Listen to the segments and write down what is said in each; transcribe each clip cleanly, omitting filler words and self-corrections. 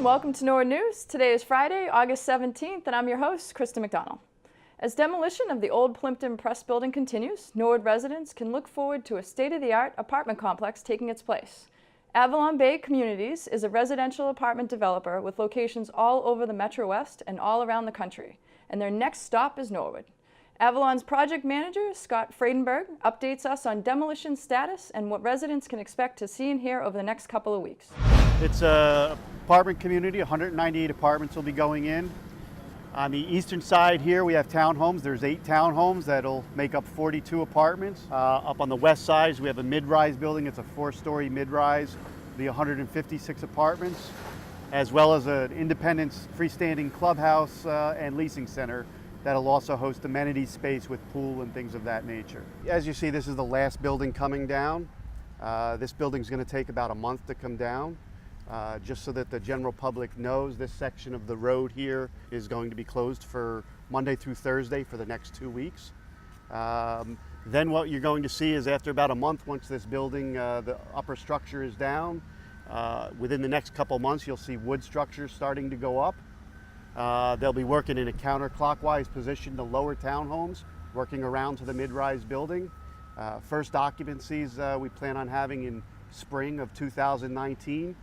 welcome to Norwood News. Today is Friday, August 17th, and I'm your host, Krista McDonald. As demolition of the old Plimpton Press building continues, Norwood residents can look forward to a state-of-the-art apartment complex taking its place. Avalon Bay Communities is a residential apartment developer with locations all over the Metro West and all around the country, and their next stop is Norwood. Avalon's project manager, Scott Friedenberg, updates us on demolition status and what residents can expect to see and hear over the next couple of weeks. It's an apartment community. 198 apartments will be going in. On the eastern side here, we have townhomes. There's 8 townhomes that'll make up 42 apartments. Up on the west side, we have a mid-rise building. It's a 4-story mid-rise. It'll be 156 apartments, as well as an independent freestanding clubhouse and leasing center that'll also host amenity space with pool and things of that nature. As you see, this is the last building coming down. This building's going to take about a month to come down. Just so that the general public knows, this section of the road here is going to be closed for Monday through Thursday for the next 2 weeks. Then what you're going to see is after about a month, once this building, the upper structure is down, within the next couple months you'll see wood structures starting to go up. They'll be working in a counterclockwise position, the lower townhomes, working around to the mid-rise building. First occupancies we plan on having in spring of 2019.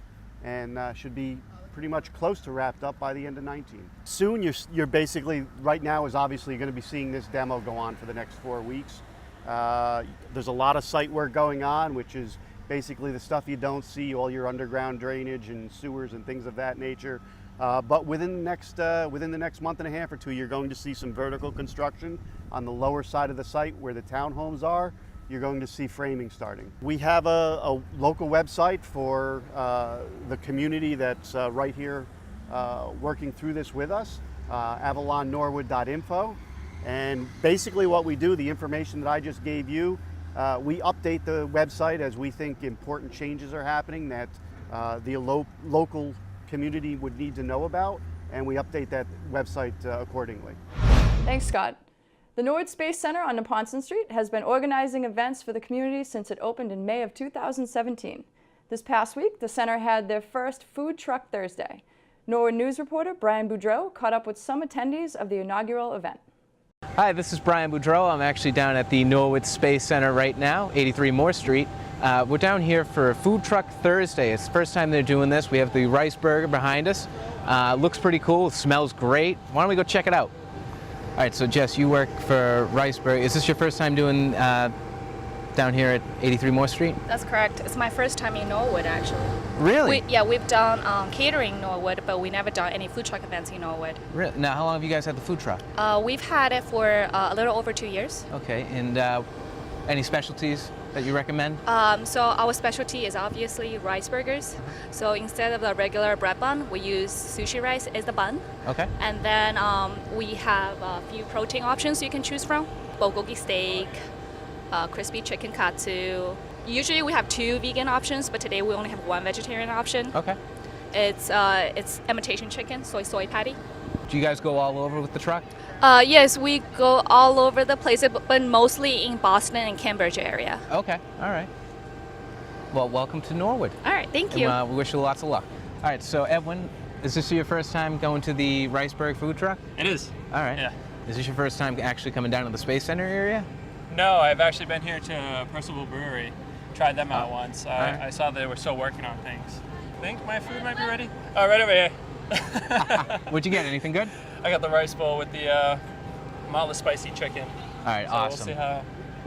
And should be pretty much close to wrapped up by the end of 19. Soon, you're basically, right now is obviously going to be seeing this demo go on for the next 4 weeks. There's a lot of site work going on, which is basically the stuff you don't see, all your underground drainage and sewers and things of that nature. But within the next month and a half or 2, you're going to see some vertical construction on the lower side of the site where the townhomes are. You're going to see framing starting. We have a local website for the community that's right here working through this with us, avalonnorwood.info. And basically what we do, the information that I just gave you, we update the website as we think important changes are happening that the local community would need to know about, and we update that website accordingly. Thanks, Scott. The Norwood Space Center on Neponset Street has been organizing events for the community since it opened in May of 2017. This past week, the center had their first Food Truck Thursday. Norwood News reporter Brian Boudreau caught up with some attendees of the inaugural event. Hi, this is Brian Boudreau. I'm actually down at the Norwood Space Center right now, 83 Moore Street. We're down here for Food Truck Thursday. It's the first time they're doing this. We have the rice burger behind us. Looks pretty cool. It smells great. Why don't we go check it out? All right, so Jess, you work for Riceburg. Is this your first time doing down here at 83 Moore Street? That's correct. It's my first time in Norwood, actually. Really? We've done catering in Norwood, but we never done any food truck events in Norwood. Really? Now, how long have you guys had the food truck? We've had it for a little over 2 years. Okay, and any specialties that you recommend? So our specialty is obviously rice burgers. So instead of the regular bread bun, we use sushi rice as the bun. Okay. And then we have a few protein options you can choose from. Bulgogi steak, crispy chicken katsu. Usually we have 2 vegan options, but today we only have 1 vegetarian option. Okay. It's imitation chicken, soy patty. Do you guys go all over with the truck? Yes, we go all over the place, but mostly in Boston and Cambridge area. Okay, all right. Well, welcome to Norwood. All right, thank you. And, we wish you lots of luck. All right, so Edwin, is this your first time going to the Riceburg food truck? It is. All right. Yeah. Is this your first time actually coming down to the Space Center area? No, I've actually been here to Percival Brewery. Tried them out once. right. I saw they were still working on things. I think my food might be ready. Oh, right over here. What'd you get? Anything good? I got the rice bowl with the mildly spicy chicken. All right, So awesome. We'll see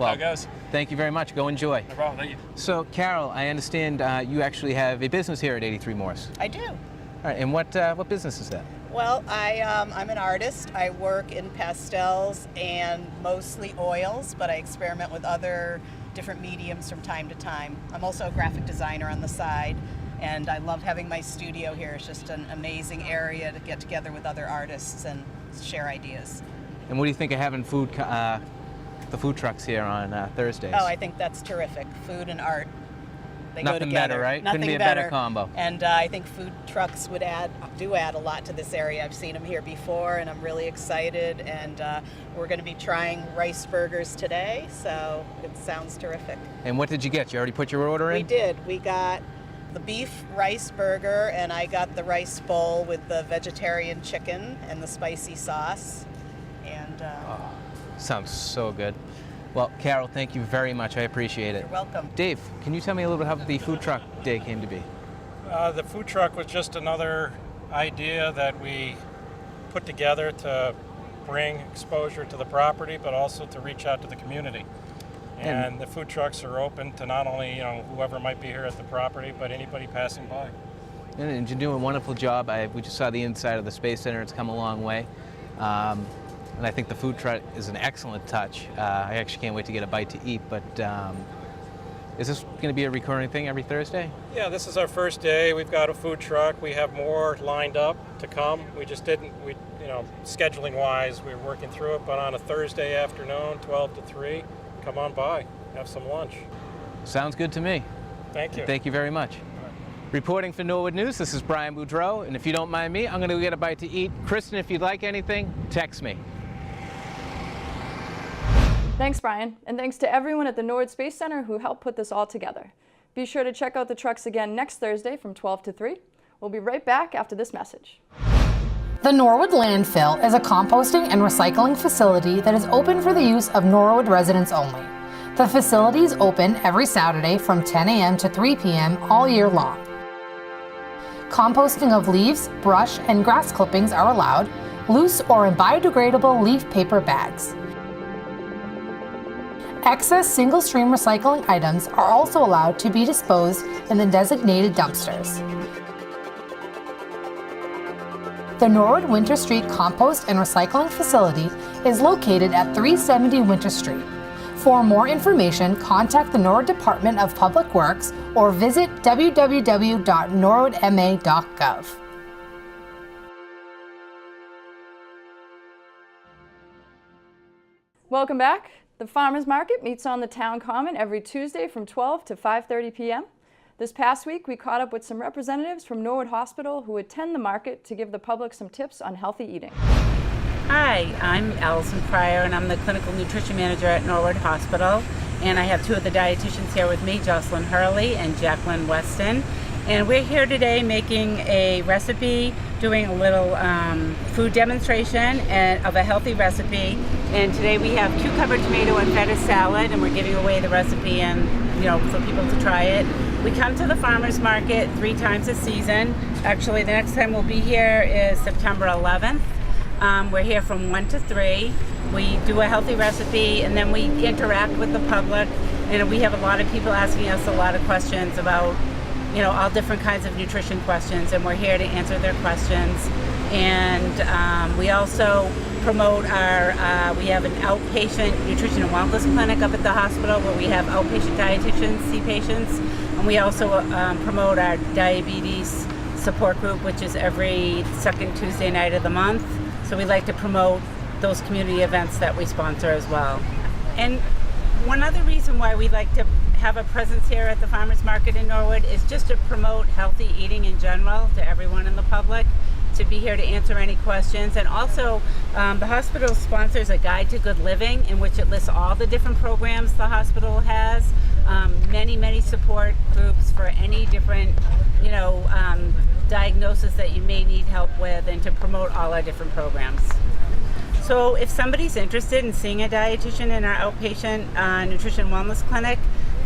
how it goes. Thank you very much. Go enjoy. No problem. Thank you. So, Carol, I understand you actually have a business here at 83 Morse. I do. All right, and what business is that? Well, I'm an artist. I work in pastels and mostly oils, but I experiment with other different mediums from time to time. I'm also a graphic designer on the side, and I love having my studio here. It's just an amazing area to get together with other artists and share ideas. And what do you think of having the food trucks here on Thursdays? Oh, I think that's terrific. Food and art, they go Nothing together. better, right? Nothing Couldn't be a better. better combo. And I think food trucks would add a lot to this area. I've seen them here before, and I'm really excited. And we're going to be trying rice burgers today, so it sounds terrific. And what did you get? You already put your order in? We did. We got the beef rice burger, and I got the rice bowl with the vegetarian chicken and the spicy sauce. And Sounds so good. Well, Carol, thank you very much. I appreciate it. you're welcome. Dave, can you tell me a little bit how the food truck day came to be? The food truck was just another idea that we put together to bring exposure to the property, but also to reach out to the community. And the food trucks are open to not only whoever might be here at the property, but anybody passing by. And you're doing a wonderful job. We just saw the inside of the Space Center. It's come a long way. And I think the food truck is an excellent touch. I actually can't wait to get a bite to eat, but is this going to be a recurring thing every Thursday? Yeah, this is our first day. We've got a food truck. We have more lined up to come. We just didn't, scheduling wise, we were working through it, but on a Thursday afternoon, 12 to 3, come on by, have some lunch. Sounds good to me. Thank you. Thank you very much. Reporting for Norwood News, this is Brian Boudreau, and if you don't mind me, I'm going to go get a bite to eat. Kristen, if you'd like anything, text me. Thanks, Brian, and thanks to everyone at the Norwood Space Center who helped put this all together. Be sure to check out the trucks again next Thursday from 12 to 3. We'll be right back after this message. The Norwood Landfill is a composting and recycling facility that is open for the use of Norwood residents only. The facility is open every Saturday from 10 a.m. to 3 p.m. all year long. Composting of leaves, brush, and grass clippings are allowed, loose or in biodegradable leaf paper bags. Excess single-stream recycling items are also allowed to be disposed in the designated dumpsters. The Norwood Winter Street Compost and Recycling Facility is located at 370 Winter Street. For more information, contact the Norwood Department of Public Works or visit www.norwoodma.gov. Welcome back. The Farmers Market meets on the Town Common every Tuesday from 12 to 5:30 p.m. This past week, we caught up with some representatives from Norwood Hospital who attend the market to give the public some tips on healthy eating. Hi, I'm Allison Pryor, and I'm the Clinical Nutrition Manager at Norwood Hospital. And I have two of the dietitians here with me, Jocelyn Hurley and Jacqueline Weston. And we're here today making a recipe, doing a little food demonstration of a healthy recipe. And today we have cucumber, tomato, and feta salad, and we're giving away the recipe and for people to try it. We come to the farmers market 3 times a season. Actually, the next time we'll be here is September 11th. We're here from 1 to 3. We do a healthy recipe, and then we interact with the public. And we have a lot of people asking us a lot of questions about all different kinds of nutrition questions, and we're here to answer their questions. And we also promote we have an outpatient nutrition and wellness clinic up at the hospital where we have outpatient dietitians see patients. And we also promote our diabetes support group, which is every second Tuesday night of the month. So we like to promote those community events that we sponsor as well. And one other reason why we like to have a presence here at the Farmers Market in Norwood is just to promote healthy eating in general to everyone in the public, to be here to answer any questions. And also, the hospital sponsors a guide to good living in which it lists all the different programs the hospital has, many support groups for any different, diagnosis that you may need help with, and to promote all our different programs. So if somebody's interested in seeing a dietitian in our outpatient nutrition wellness clinic,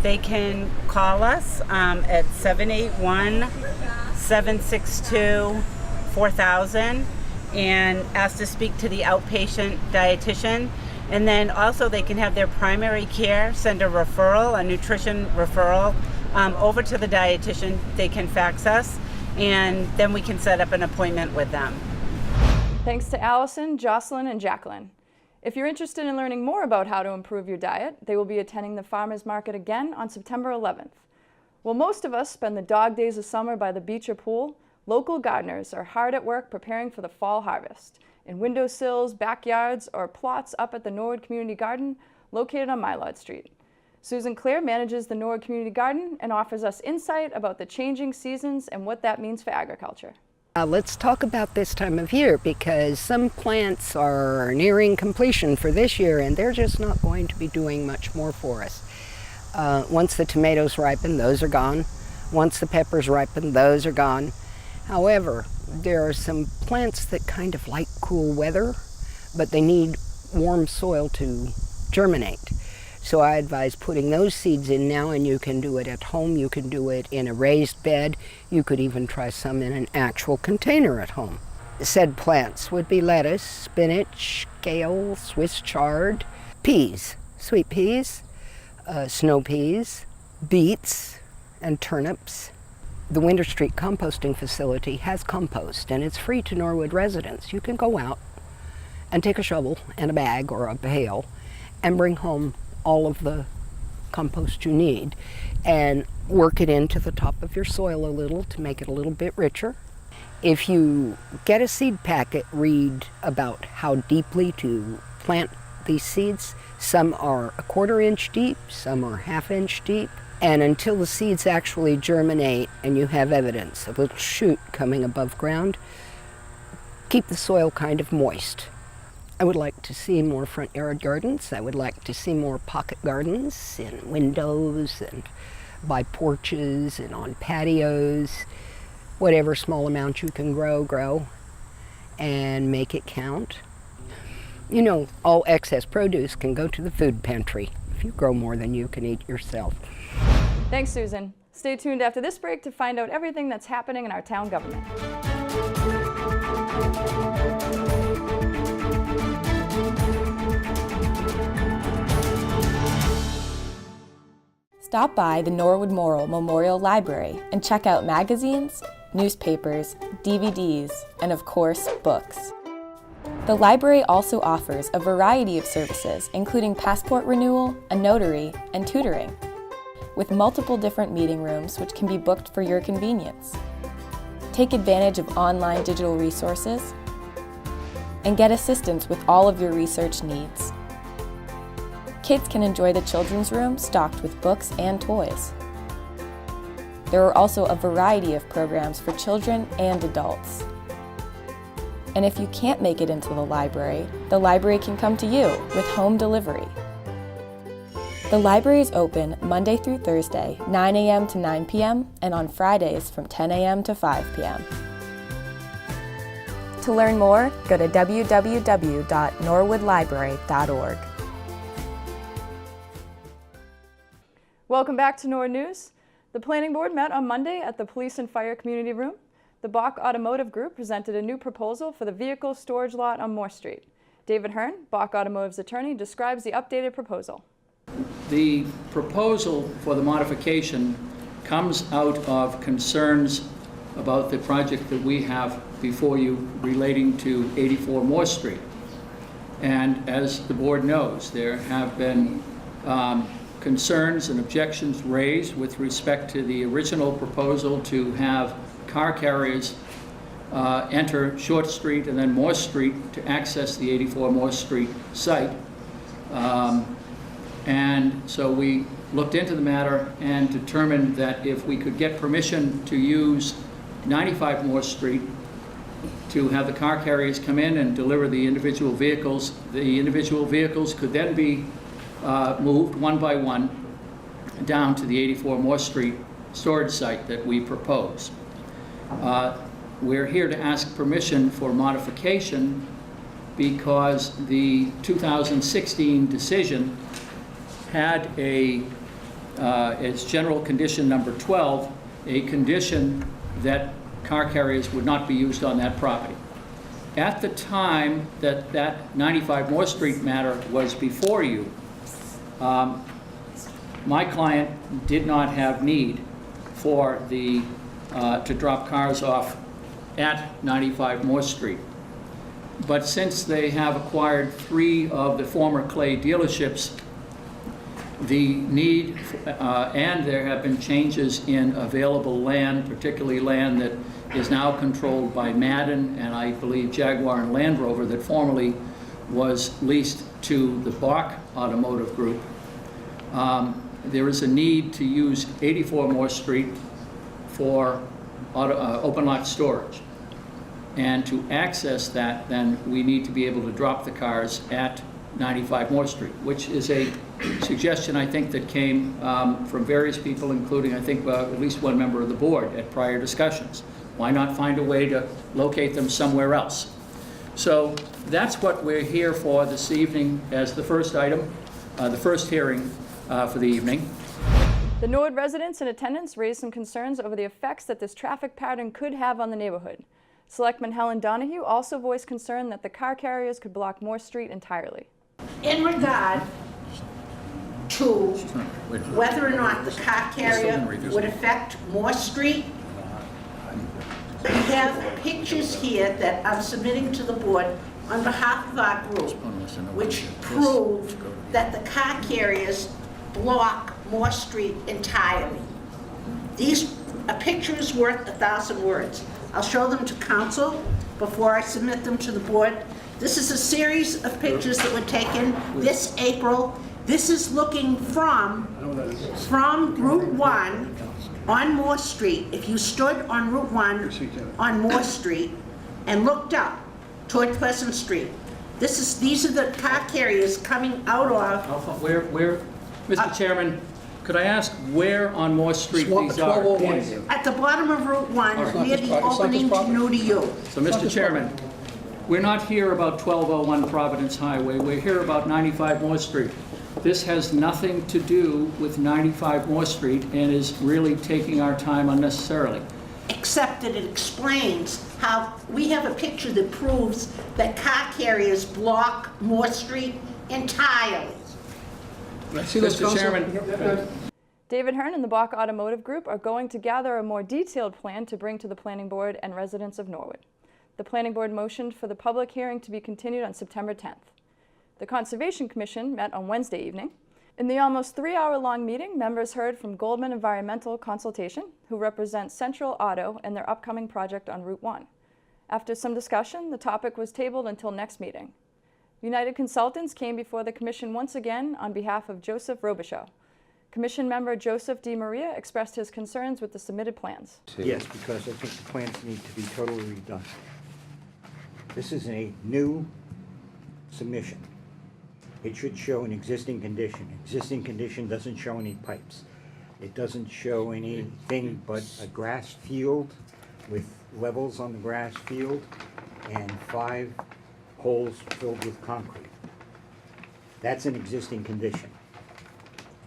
they can call us at 781-762-4000 and ask to speak to the outpatient dietitian. And then also they can have their primary care send a referral, a nutrition referral, over to the dietitian. They can fax us, and then we can set up an appointment with them. Thanks to Allison, Jocelyn, and Jacqueline. If you're interested in learning more about how to improve your diet, they will be attending the Farmers Market again on September 11th. While most of us spend the dog days of summer by the beach or pool, local gardeners are hard at work preparing for the fall harvest in windowsills, backyards, or plots up at the Norwood Community Garden located on Mylod Street. Susan Clare manages the Norwood Community Garden and offers us insight about the changing seasons and what that means for agriculture. Let's talk about this time of year, because some plants are nearing completion for this year and they're just not going to be doing much more for us. Once the tomatoes ripen, those are gone. Once the peppers ripen, those are gone. However, there are some plants that kind of like cool weather, but they need warm soil to germinate. So I advise putting those seeds in now, and you can do it at home. You can do it in a raised bed. You could even try some in an actual container at home. Said plants would be lettuce, spinach, kale, Swiss chard, peas, sweet peas, snow peas, beets, and turnips. The Winter Street composting facility has compost, and it's free to Norwood residents. You can go out and take a shovel and a bag or a pail and bring home all of the compost you need and work it into the top of your soil a little to make it a little bit richer. If you get a seed packet, read about how deeply to plant these seeds. Some are a 1/4 inch deep, some are 1/2 inch deep. And until the seeds actually germinate and you have evidence, a little shoot coming above ground, keep the soil kind of moist. I would like to see more front yard gardens. I would like to see more pocket gardens in windows and by porches and on patios. Whatever small amount you can grow, and make it count. You know, all excess produce can go to the food pantry if you grow more than you can eat yourself. Thanks, Susan. Stay tuned after this break to find out everything that's happening in our town government. Stop by the Norwood Morrill Memorial Library and check out magazines, newspapers, DVDs, and of course, books. The library also offers a variety of services, including passport renewal, a notary, and tutoring, with multiple different meeting rooms which can be booked for your convenience. Take advantage of online digital resources and get assistance with all of your research needs. Kids can enjoy the children's room stocked with books and toys. There are also a variety of programs for children and adults. And if you can't make it into the library can come to you with home delivery. The library is open Monday through Thursday, 9 a.m. to 9 p.m., and on Fridays from 10 a.m. to 5 p.m. To learn more, go to www.norwoodlibrary.org. Welcome back to Norwood News. The Planning Board met on Monday at the Police and Fire Community Room. The BOK Automotive Group presented a new proposal for the vehicle storage lot on Moore Street. David Hearn, BOK Automotive's attorney, describes the updated proposal. The proposal for the modification comes out of concerns about the project that we have before you relating to 84 Moore Street. And as the board knows, there have been concerns and objections raised with respect to the original proposal to have car carriers enter Short Street and then Moore Street to access the 84 Moore Street site. And so we looked into the matter and determined that if we could get permission to use 95 Moore Street to have the car carriers come in and deliver the individual vehicles could then be moved one by one down to the 84 Moore Street storage site that we propose. We're here to ask permission for modification because the 2016 decision had its general condition number 12, a condition that car carriers would not be used on that property. At the time that that 95 Moore Street matter was before you, my client did not have need for to drop cars off at 95 Moore Street. But since they have acquired 3 of the former Clay dealerships, the need, and there have been changes in available land, particularly land that is now controlled by Madden and I believe Jaguar and Land Rover that formerly was leased to the BOK Automotive Group. There is a need to use 84 Moore Street for open lot storage. And to access that, then we need to be able to drop the cars at 95 Moore Street, which is a suggestion I think that came from various people, including I think at least one member of the board at prior discussions. Why not find a way to locate them somewhere else? So that's what we're here for this evening as the first item, the first hearing for the evening. The Norwood residents in attendance raised some concerns over the effects that this traffic pattern could have on the neighborhood. Selectman Helen Donahue also voiced concern that the car carriers could block Moore Street entirely. In regard to whether or not the car carrier would affect Moore Street, we have pictures here that I'm submitting to the board on behalf of our group, which prove that the car carriers block Moore Street entirely. A picture is worth 1,000 words. I'll show them to council before I submit them to the board. This is a series of pictures that were taken this April. This is looking from Route 1 on Moore Street. If you stood on Route 1 on Moore Street and looked up toward Pleasant Street, these are the car carriers coming out of. Where, Mr. Chairman, could I ask where on Moore Street these are? At the bottom of Route 1, near the opening to New to You. So, Mr. Chairman, we're not here about 1201 Providence Highway. We're here about 95 Moore Street. This has nothing to do with 95 Moore Street and is really taking our time unnecessarily. Except that it explains how we have a picture that proves that car carriers block Moore Street entirely. Mr. Chairman. David Hearn and the BOK Automotive Group are going to gather a more detailed plan to bring to the Planning Board and residents of Norwood. The Planning Board motioned for the public hearing to be continued on September 10th. The Conservation Commission met on Wednesday evening. In the almost 3-hour-long meeting, members heard from Goldman Environmental Consultation, who represents Central Auto and their upcoming project on Route 1. After some discussion, the topic was tabled until next meeting. United Consultants came before the Commission once again on behalf of Joseph Robichaud. Commission member Joseph D. Maria expressed his concerns with the submitted plans. Yes, because I think the plans need to be totally redone. This is a new submission. It should show an existing condition. Existing condition doesn't show any pipes. It doesn't show anything but a grass field with levels on the grass field and 5 holes filled with concrete. That's an existing condition.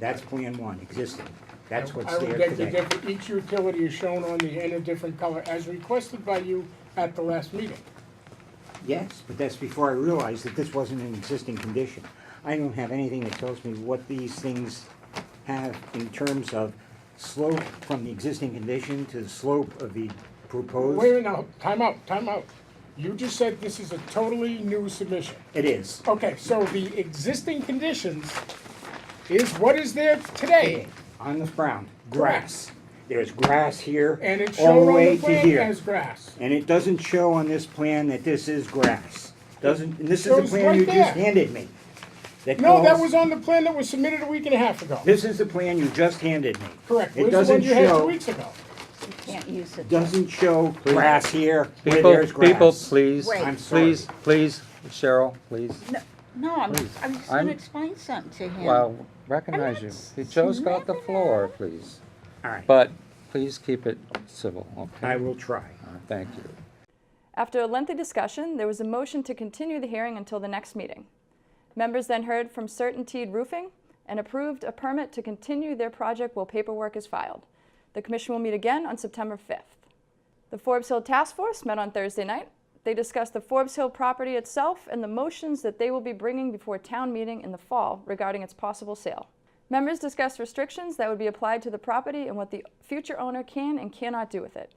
That's Plan 1, existing. That's what's there today. Each utility is shown on the in a different color, as requested by you at the last meeting. Yes, but that's before I realized that this wasn't an existing condition. I don't have anything that tells me what these things have in terms of slope from the existing condition to the slope of the proposed. Wait a minute, now, time out. You just said this is a totally new submission. It is. Okay, so the existing conditions is what is there today? On the ground, grass. There's grass here, and it's all shown the way on the to plan here. as grass. And it doesn't show on this plan that this is grass. And this is the shows plan right you there. just handed me. No, that was on the plan that was submitted a week and a half ago. This is the plan you just handed me. Correct. It Where's doesn't the one you had show. 2 weeks ago? Can't use it. Doesn't show grass here where People, there's grass. people, please, Wait. I'm sorry. please, Cheryl, please. No, I'm Please. just I'm- going to explain something to him. Well, recognize I'm you. not He just got the snapping floor, at please. All right. But please keep it civil, okay? I will try. Thank you. After a lengthy discussion, there was a motion to continue the hearing until the next meeting. Members then heard from Certainteed Roofing and approved a permit to continue their project while paperwork is filed. The Commission will meet again on September 5th. The Forbes Hill Task Force met on Thursday night. They discussed the Forbes Hill property itself and the motions that they will be bringing before town meeting in the fall regarding its possible sale. Members discussed restrictions that would be applied to the property and what the future owner can and cannot do with it.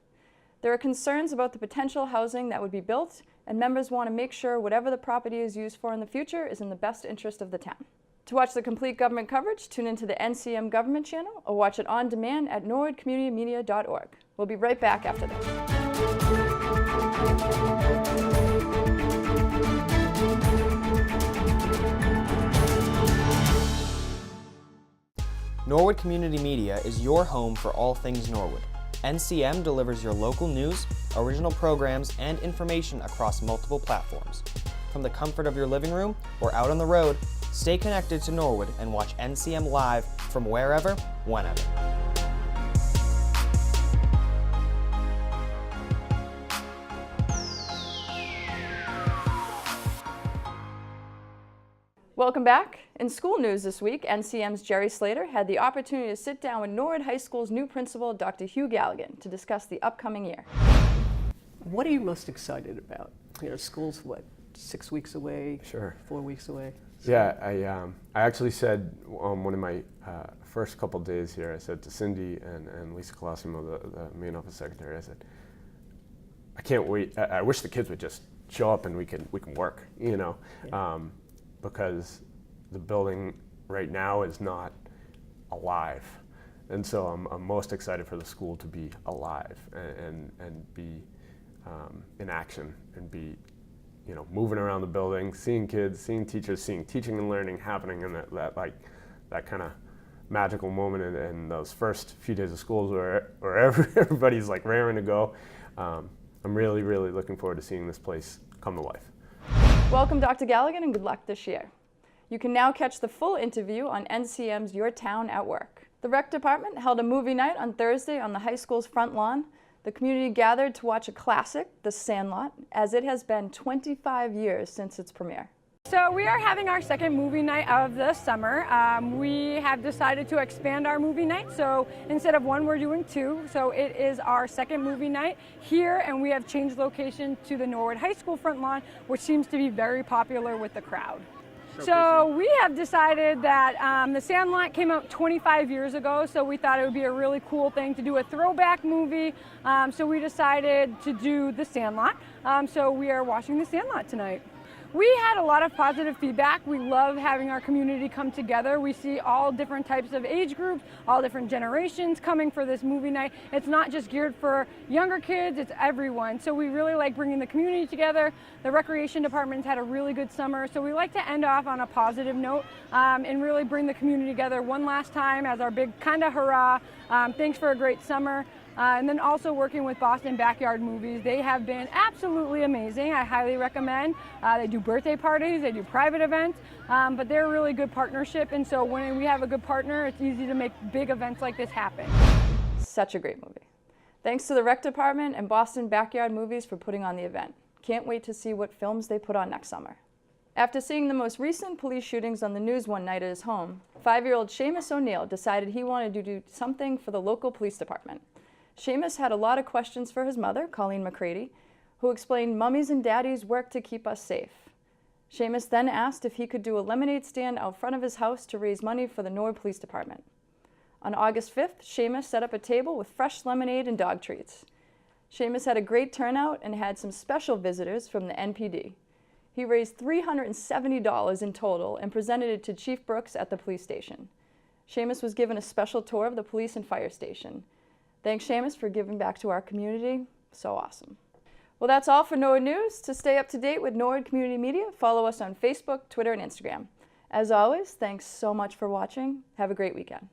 There are concerns about the potential housing that would be built, and members want to make sure whatever the property is used for in the future is in the best interest of the town. To watch the complete government coverage, tune into the NCM Government channel or watch it on demand at norwoodcommunitymedia.org. We'll be right back after this. Norwood Community Media is your home for all things Norwood. NCM delivers your local news, original programs, and information across multiple platforms. from the comfort of your living room or out on the road, stay connected to Norwood and watch NCM live from wherever, whenever. Welcome back. In school news this week, NCM's Jerry Slater had the opportunity to sit down with Norwood High School's new principal, Dr. Hugh Galligan, to discuss the upcoming year. What are you most excited about? You know, school's what, 6 weeks away? Sure. 4 weeks away? Yeah, I actually said on one of my first couple days here, I said to Cindy and Lisa Colosimo, the main office secretary, I said, I can't wait. I wish the kids would just show up and we can work, you know. Yeah. Because the building right now is not alive. And so I'm most excited for the school to be alive and be in action and be, you know, moving around the building, seeing kids, seeing teachers, seeing teaching and learning happening in that kind of magical moment in those first few days of schools where everybody's like raring to go. I'm really, really looking forward to seeing this place come to life. Welcome, Dr. Galligan, and good luck this year. You can now catch the full interview on NCM's Your Town at Work. The Rec Department held a movie night on Thursday on the high school's front lawn. The community gathered to watch a classic, The Sandlot, as it has been 25 years since its premiere. So we are having our second movie night of the summer. We have decided to expand our movie night, so instead of one, we're doing two. So it is our second movie night here, and we have changed location to the Norwood High School front lawn, which seems to be very popular with the crowd. So we have decided that The Sandlot came out 25 years ago, so we thought it would be a really cool thing to do a throwback movie. So we decided to do The Sandlot. So we are watching The Sandlot tonight. We had a lot of positive feedback. We love having our community come together. We see all different types of age groups, all different generations coming for this movie night. It's not just geared for younger kids, it's everyone. So we really like bringing the community together. The recreation department's had a really good summer, so we like to end off on a positive note and really bring the community together one last time as our big kind of hurrah. Thanks for a great summer. And then also working with Boston Backyard Movies. They have been absolutely amazing. I highly recommend. They do birthday parties, they do private events, but they're a really good partnership. And so when we have a good partner, it's easy to make big events like this happen. Such a great movie. Thanks to the Rec Department and Boston Backyard Movies for putting on the event. Can't wait to see what films they put on next summer. After seeing the most recent police shootings on the news one night at his home, 5-year-old Seamus O'Neill decided he wanted to do something for the local police department. Seamus had a lot of questions for his mother, Colleen McCready, who explained mummies and daddies work to keep us safe. Seamus then asked if he could do a lemonade stand out front of his house to raise money for the Norwood Police Department. On August 5th, Seamus set up a table with fresh lemonade and dog treats. Seamus had a great turnout and had some special visitors from the NPD. He raised $370 in total and presented it to Chief Brooks at the police station. Seamus was given a special tour of the police and fire station. Thanks, Seamus, for giving back to our community. So awesome. Well, that's all for Norwood News. To stay up to date with Norwood Community Media, follow us on Facebook, Twitter, and Instagram. As always, thanks so much for watching. Have a great weekend.